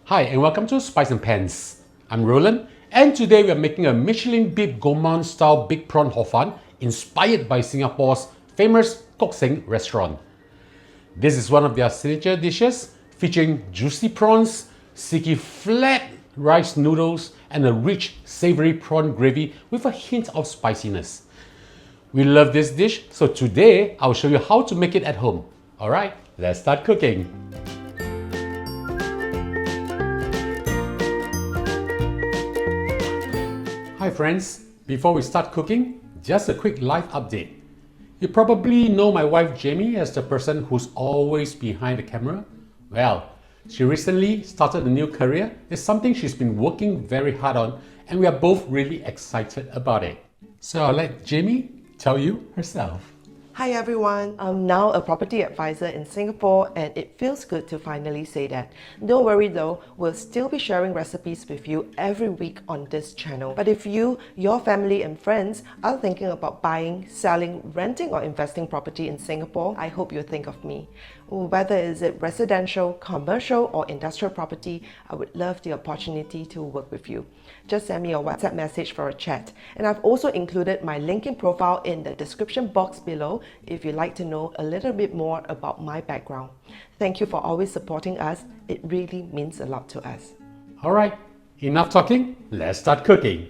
Hi and welcome to Spice and Pans. I'm Roland and today we are making a Michelin Bib Gourmand style big prawn hor fun inspired by Singapore's famous Kok Sen restaurant. This is one of their signature dishes featuring juicy prawns, silky flat rice noodles and a rich savoury prawn gravy with a hint of spiciness. We love this dish, so today I'll show you how to make it at home. Alright, let's start cooking. Hi friends, before we start cooking, just a quick life update. You probably know my wife Jamie as the person who's always behind the camera. Well, she recently started a new career. It's something she's been working very hard on and we are both really excited about it. So I'll let Jamie tell you herself. Hi everyone, I'm now a property advisor in Singapore and it feels good to finally say that. Don't worry though, we'll still be sharing recipes with you every week on this channel. But if you, your family and friends are thinking about buying, selling, renting or investing property in Singapore, I hope you'll think of me. Whether is it residential, commercial or industrial property, I would love the opportunity to work with you. Just send me a WhatsApp message for a chat. And I've also included my LinkedIn profile in the description box below if you'd like to know a little bit more about my background. Thank you for always supporting us. It really means a lot to us. Alright, enough talking, let's start cooking.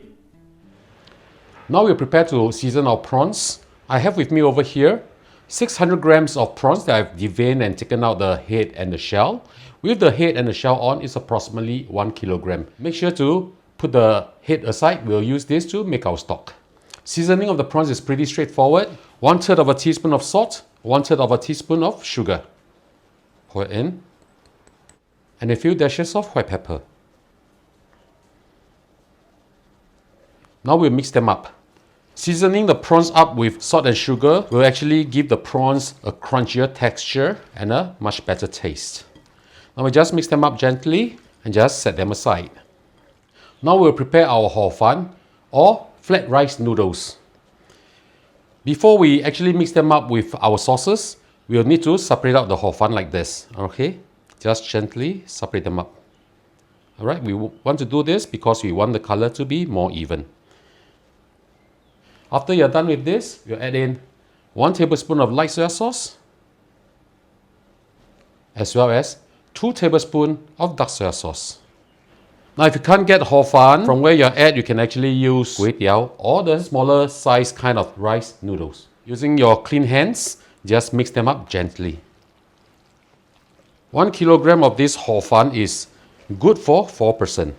Now we're prepared to season our prawns. I have with me over here 600 grams of prawns that I've deveined and taken out the head and the shell. With the head and the shell on, it's approximately 1 kilogram. Make sure to put the head aside. We'll use this to make our stock. Seasoning of the prawns is pretty straightforward. 1/3 of a teaspoon of salt, 1/3 of a teaspoon of sugar. Pour it in. And a few dashes of white pepper. Now we'll mix them up. Seasoning the prawns up with salt and sugar will actually give the prawns a crunchier texture and a much better taste. Now we just mix them up gently and just set them aside. Now we'll prepare our hor fun or flat rice noodles. Before we actually mix them up with our sauces, we'll need to separate out the hor fun like this. Okay, just gently separate them up. Alright, we want to do this because we want the color to be more even. After you're done with this, you'll add in 1 tablespoon of light soy sauce as well as 2 tablespoons of dark soy sauce. Now if you can't get hor fun from where you're at, you can actually use kway teow or the smaller size kind of rice noodles. Using your clean hands, just mix them up gently. 1 kilogram of this hor fun is good for 4 persons.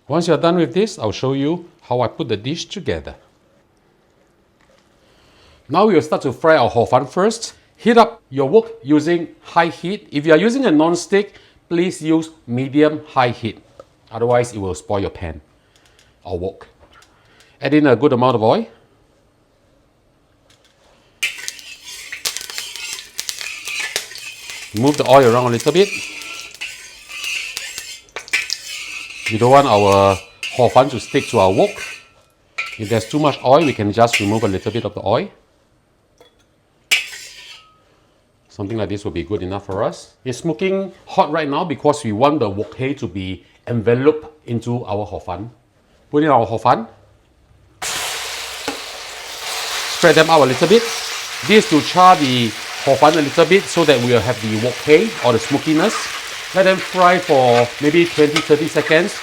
Once you're done with this, I'll show you how I put the dish together. Now we will start to fry our hor fun first. Heat up your wok using high heat. If you are using a non-stick, please use medium-high heat. Otherwise, it will spoil your pan or wok. Add in a good amount of oil. Move the oil around a little bit. We don't want our hor fun to stick to our wok. If there's too much oil, we can just remove a little bit of the oil. Something like this will be good enough for us. It's smoking hot right now because we want the wok hay to be enveloped into our hor fun. Put in our hor fun. Spread them out a little bit. This to char the hor fun a little bit so that we will have the wok hay or the smokiness. Let them fry for maybe 20-30 seconds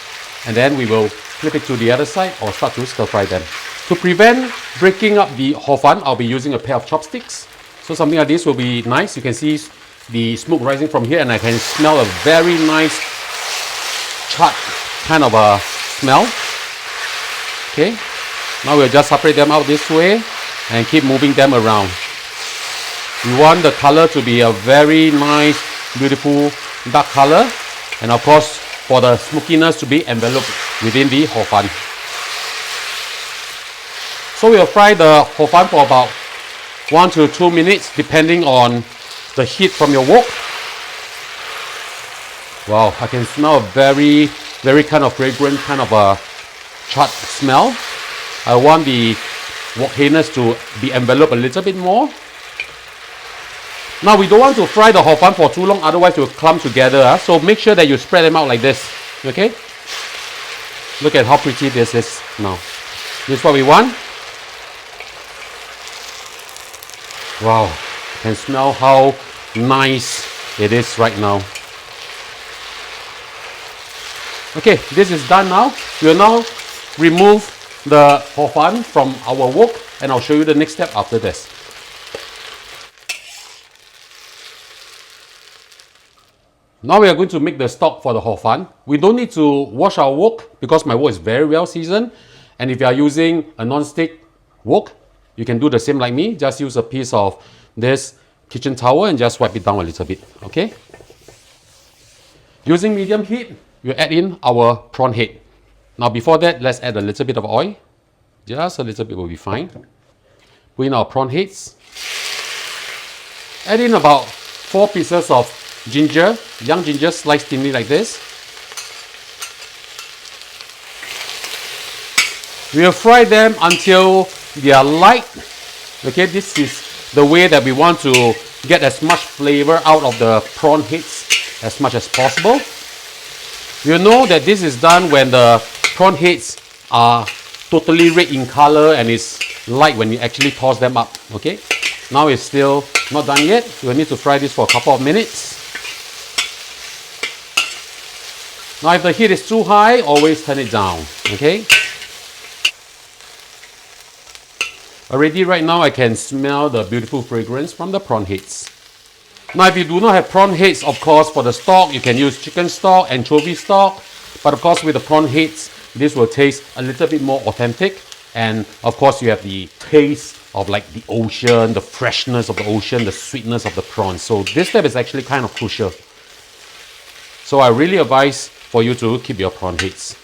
and then we will flip it to the other side or start to stir fry them. To prevent breaking up the hor fun, I'll be using a pair of chopsticks. So something like this will be nice. You can see the smoke rising from here and I can smell a very nice charred kind of a smell. Okay, now we'll just separate them out this way and keep moving them around. We want the color to be a very nice, beautiful dark color and of course for the smokiness to be enveloped within the hor fun. So we'll fry the hor fun for about 1 to 2 minutes depending on the heat from your wok. Wow, I can smell a very kind of fragrant kind of a charred smell. I want the wok-hayness to be enveloped a little bit more. Now we don't want to fry the hor fun for too long, otherwise it will clump together. So make sure that you spread them out like this. Okay? Look at how pretty this is now. This is what we want. Wow, you can smell how nice it is right now. Okay, this is done now. We'll now remove the hor fun from our wok, and I'll show you the next step after this. Now we are going to make the stock for the hor fun. We don't need to wash our wok because my wok is very well seasoned. And if you are using a non-stick wok, you can do the same like me. Just use a piece of this kitchen towel and just wipe it down a little bit. Okay? Using medium heat, we'll add in our prawn head. Now before that, let's add a little bit of oil. Just a little bit will be fine. Put in our prawn heads. Add in about 4 pieces of ginger, young ginger sliced thinly like this. We'll fry them until they are light. Okay, this is the way that we want to get as much flavor out of the prawn heads as much as possible. You know that this is done when the prawn heads are totally red in color and it's light when you actually toss them up. Okay, now it's still not done yet. We'll need to fry this for a couple of minutes. Now if the heat is too high, always turn it down. Okay. Already right now I can smell the beautiful fragrance from the prawn heads. Now if you do not have prawn heads, of course for the stock you can use chicken stock, anchovy stock. But of course with the prawn heads, this will taste a little bit more authentic. And of course you have the taste of like the ocean, the freshness of the ocean, the sweetness of the prawns. So this step is actually kind of crucial. So I really advise for you to keep your prawn heads.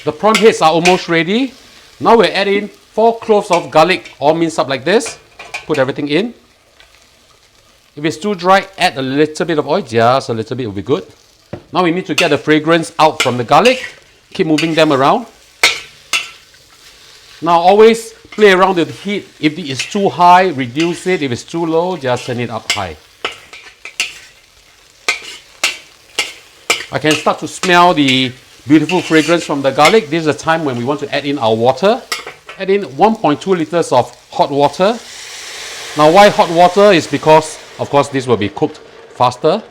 The prawn heads are almost ready. Now we're adding 4 cloves of garlic, all minced up like this. Put everything in. If it's too dry, add a little bit of oil, just a little bit will be good. Now we need to get the fragrance out from the garlic. Keep moving them around. Now always play around with the heat. If it is too high, reduce it. If it's too low, just turn it up high. I can start to smell the beautiful fragrance from the garlic. This is the time when we want to add in our water. Add in 1.2 liters of hot water. Now why hot water is because, of course, this will be cooked faster.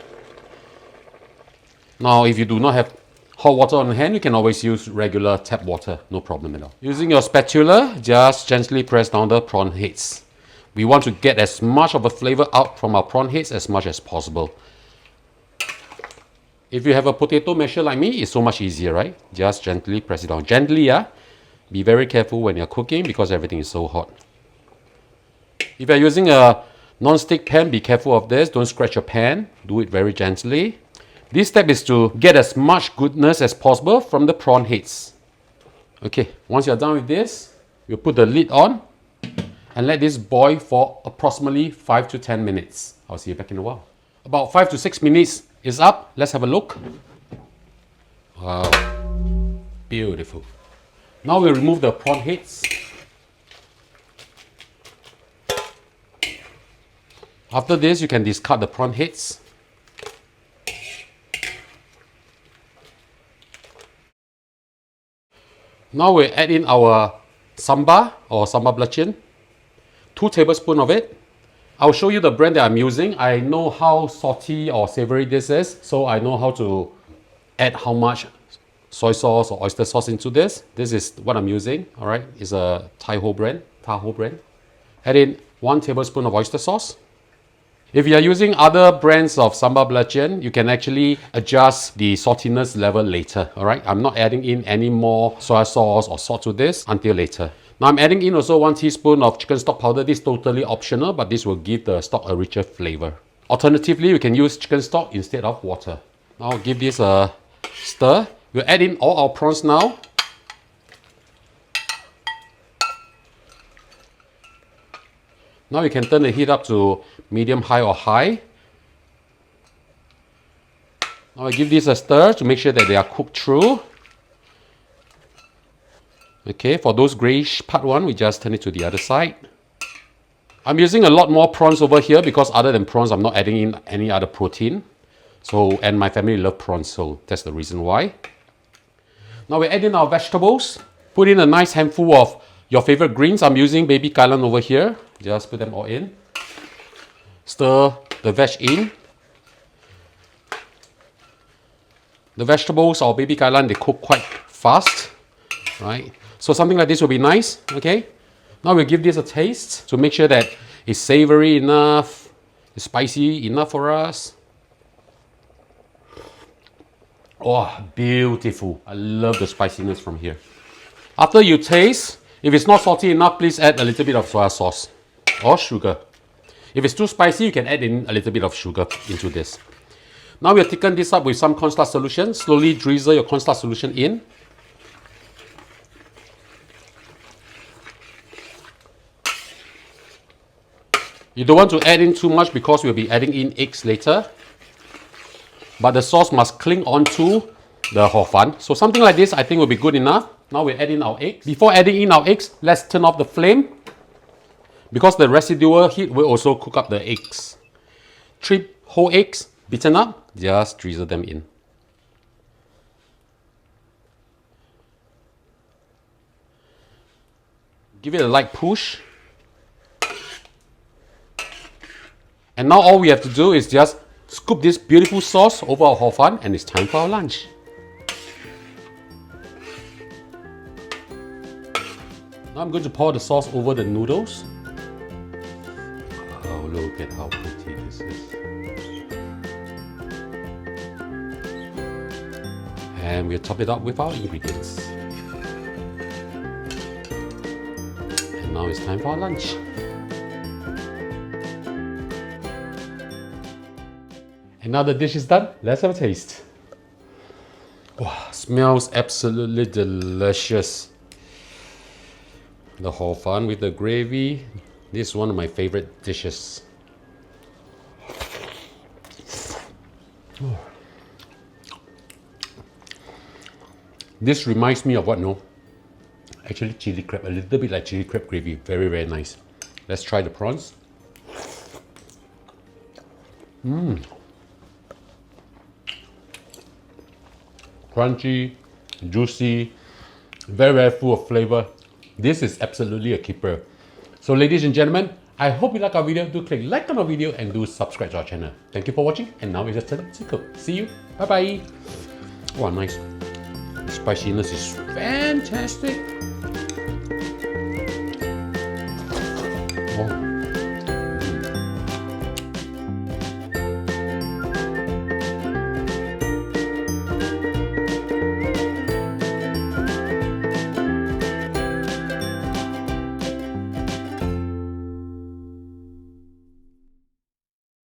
Now if you do not have hot water on hand, you can always use regular tap water, no problem at all. Using your spatula, just gently press down the prawn heads. We want to get as much of the flavor out from our prawn heads as much as possible. If you have a potato masher like me, it's so much easier, right? Just gently press it down. Gently, yeah? Be very careful when you're cooking because everything is so hot. If you're using a non-stick pan, be careful of this. Don't scratch your pan. Do it very gently. This step is to get as much goodness as possible from the prawn heads. Okay, once you're done with this, we'll put the lid on and let this boil for approximately 5 to 10 minutes. I'll see you back in a while. About 5 to 6 minutes is up. Let's have a look. Wow, beautiful. Now we'll remove the prawn heads. After this, you can discard the prawn heads. Now we'll add in our sambal or sambal belacan. 2 tablespoons of it. I'll show you the brand that I'm using. I know how salty or savory this is, so I know how to add how much soy sauce or oyster sauce into this. This is what I'm using, all right? It's a Tahoe brand. Add in 1 tablespoon of oyster sauce. If you are using other brands of sambal belacan, you can actually adjust the saltiness level later, all right? I'm not adding in any more soy sauce or salt to this until later. Now I'm adding in also 1 teaspoon of chicken stock powder. This is totally optional, but this will give the stock a richer flavor. Alternatively, you can use chicken stock instead of water. Now I'll give this a stir. We'll add in all our prawns now. Now you can turn the heat up to medium, high or high. Now I give this a stir to make sure that they are cooked through. Okay, for those grayish part one, we just turn it to the other side. I'm using a lot more prawns over here because other than prawns, I'm not adding in any other protein. So, and my family love prawns, so that's the reason why. Now we add in our vegetables. Put in a nice handful of your favorite greens. I'm using baby kailan over here. Just put them all in. Stir the veg in. The vegetables or baby kailan, they cook quite fast, right? So something like this will be nice, okay? Now we'll give this a taste to make sure that it's savory enough, it's spicy enough for us. Oh, beautiful. I love the spiciness from here. After you taste, if it's not salty enough, please add a little bit of soy sauce or sugar. If it's too spicy, you can add in a little bit of sugar into this. Now we'll thicken this up with some cornstarch solution. Slowly drizzle your cornstarch solution in. You don't want to add in too much because we'll be adding in eggs later. But the sauce must cling onto the hor fun. So something like this I think will be good enough. Now we'll add in our eggs. Before adding in our eggs, let's turn off the flame, because the residual heat will also cook up the eggs. 3 whole eggs, beaten up, just drizzle them in. Give it a light push. And now all we have to do is just scoop this beautiful sauce over our hor fun, and it's time for our lunch. Now I'm going to pour the sauce over the noodles. Oh, look at how pretty this is. And we'll top it up with our ingredients. And now it's time for our lunch. And now the dish is done, let's have a taste. Wow, smells absolutely delicious. The hor fun with the gravy. This is one of my favorite dishes. Oh. This reminds me of what, no? Actually chili crab, a little bit like chili crab gravy. Very, very nice. Let's try the prawns. Crunchy, juicy, very, very full of flavor. This is absolutely a keeper. So ladies and gentlemen, I hope you like our video. Do click like on our video and do subscribe to our channel. Thank you for watching, and now it's your turn to cook. See you. Bye bye. Oh, nice. The spiciness is fantastic.